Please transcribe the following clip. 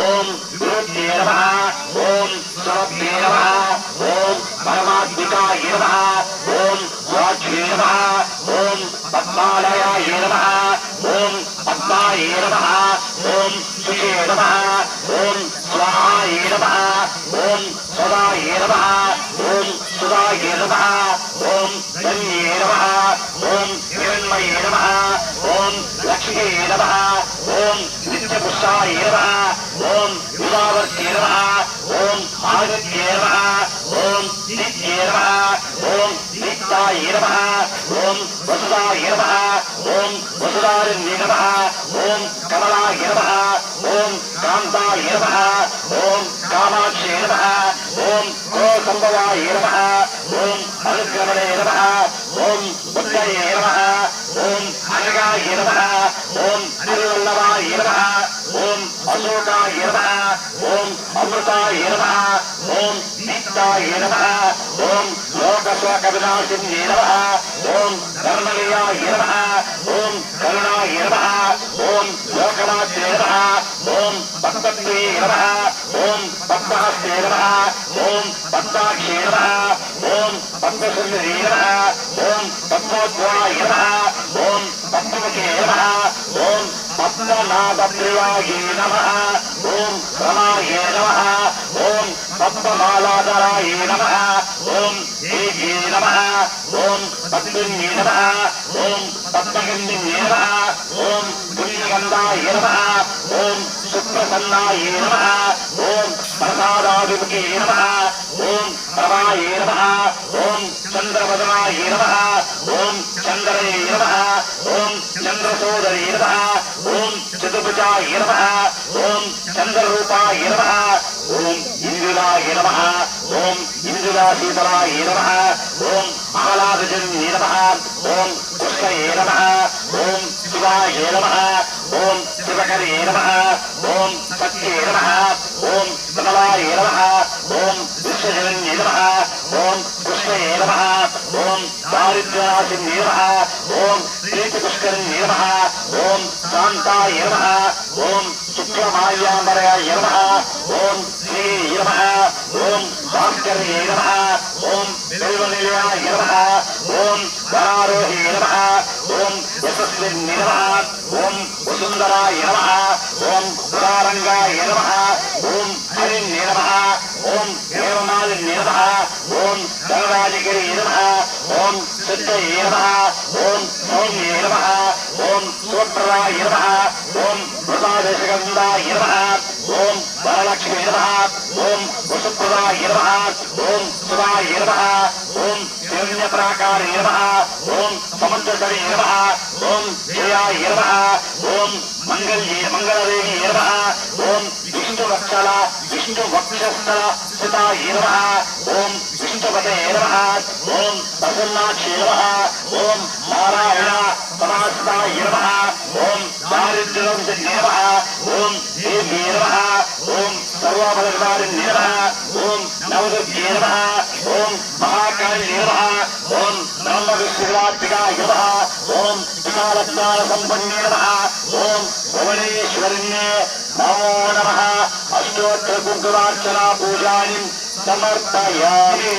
ओम विरुद्धे नमः ओम सुरभ्ये नमः ओम परमात्मिकाय नमः ओम वाच्ये नमः ओम पद्मालयाय नमः ओम पद्माय नमः ओम सुखे नमः ओम स्वाहाय नमः ओम सदाय नमः ओम सुदाय नमः ओम धन्ये नमः ओम हिरण्मये नमः ओम लक्ष्मी नमः ओम नित्यपुरुषाय नमः ओम युगावर्त्ये नमः ओम आदित्ये नमः ओम नित्ये नमः ओम नित्याय नमः ओम वसुदाय नमः ओम वसुदारण्ये नमः ओम कमलाय नमः ओम कान्ताय नमः ओम कामाक्षे नमः ओम गोसंभवाय नमः ओम अनुक्रमणे नमः ओम बुद्धये नमः ओम अनगाय नमः ओम अनिर्वल्लभाय नमः ओम अशोकाय नमः ओम अमृताय नमः ओम नित्याय नमः ओम लोकशोकविनाशिन्ये नमः ओम धर्मनिलयाय नमः ओम करुणाय नमः ओम लोकनाथ्ये नमः ओम पद्मत्वे नमः ओम पद्महस्ते नमः ओम पद्माक्षे नमः ओम पद्मसुन्दरी नमः ओम पद्मोद्भवाय नमः ओम पद्ममुखे नमः ओम पद्मनाभप्रियाय नमः ओम रमाय नमः ओम पद्ममालाधराय नमः ओम देव्ये नमः ओम पद्मिन्ये नमः ओम पद्मगन्धिन्ये नमः ओम पुण्यगन्धाय नमः ओम सुप्रसन्नाय नमः ओम प्रसादाभिमुखे नमः ओम प्रभाय नमः ओम चन्द्रवदनाय नमः ओम चन्द्रये नमः ओम चन्द्रसोदरे नमः ओम चतुर्भुजाय नमः ओम चन्द्ररूपाय नमः ओम इंद्राय नमः ओम इंद्राशीतलाय नमः ओम आलादजन्ये नमः ओम पुष्कये नमः ओम शिवाय नमः ओम शिवकरे नमः ओम सत्ये नमः ओम सकलाय नमः ओम विश्वजनन्ये नमः ओम कृष्णये नमः ओम दारिद्र्यनाशिन्ये नमः ओम प्रीतिपुष्करिण्ये नमः ओम शान्ताय नमः ओम शुक्लमाल्याम्बराय नमः ओम श्री नमः ओम भास्कर्ये नमः ओम देवनिलयाय नमः ओम वरारोहे नमः ओम यशस्विन्ये नमः ओम वसुन्धराय नमः ओम उदारंगाय नमः ओम हरिण्ये नमः ओम देवमालिन्ये नमः ओम धनराजगिरे नमः ओम सिद्धये नमः ओम सौम्ये नमः ओम सुप्रदाय नमः ओम वृतादेशगन्धाय नमः ओम वरलक्ष्मी नमः ओम वसुप्रदाय नमः ओम सुराय नमः ओम हिरण्यप्राकारे नमः ओम समुद्रतटे नमः ओम जयाय नमः ओम मंगलदेवी नमः ओम विष्णुवत्सल विष्णुवक्षस्थल स्थिताय नमः ओम विष्णुपते नमः ओम प्रसन्नाक्षे नमः ओम नारायण समास्ताय नमः ओम दारिद्र्यनाशिन्ये नमः ओम देव्ये नमः ओम सर्वभद्रकारिण्ये नमः ओम नवदुर्गे नमः ओम महाकालिने नमः ओम ब्रह्मविष्णुरात्मिकाय नमः ओम विशालज्ञानसम्पन्ने नमः ओम भुवनेश्वरिण्ये नमो नमः अष्टोत्तरकुङ्कुमार्चना पूजानि समर्पयामि।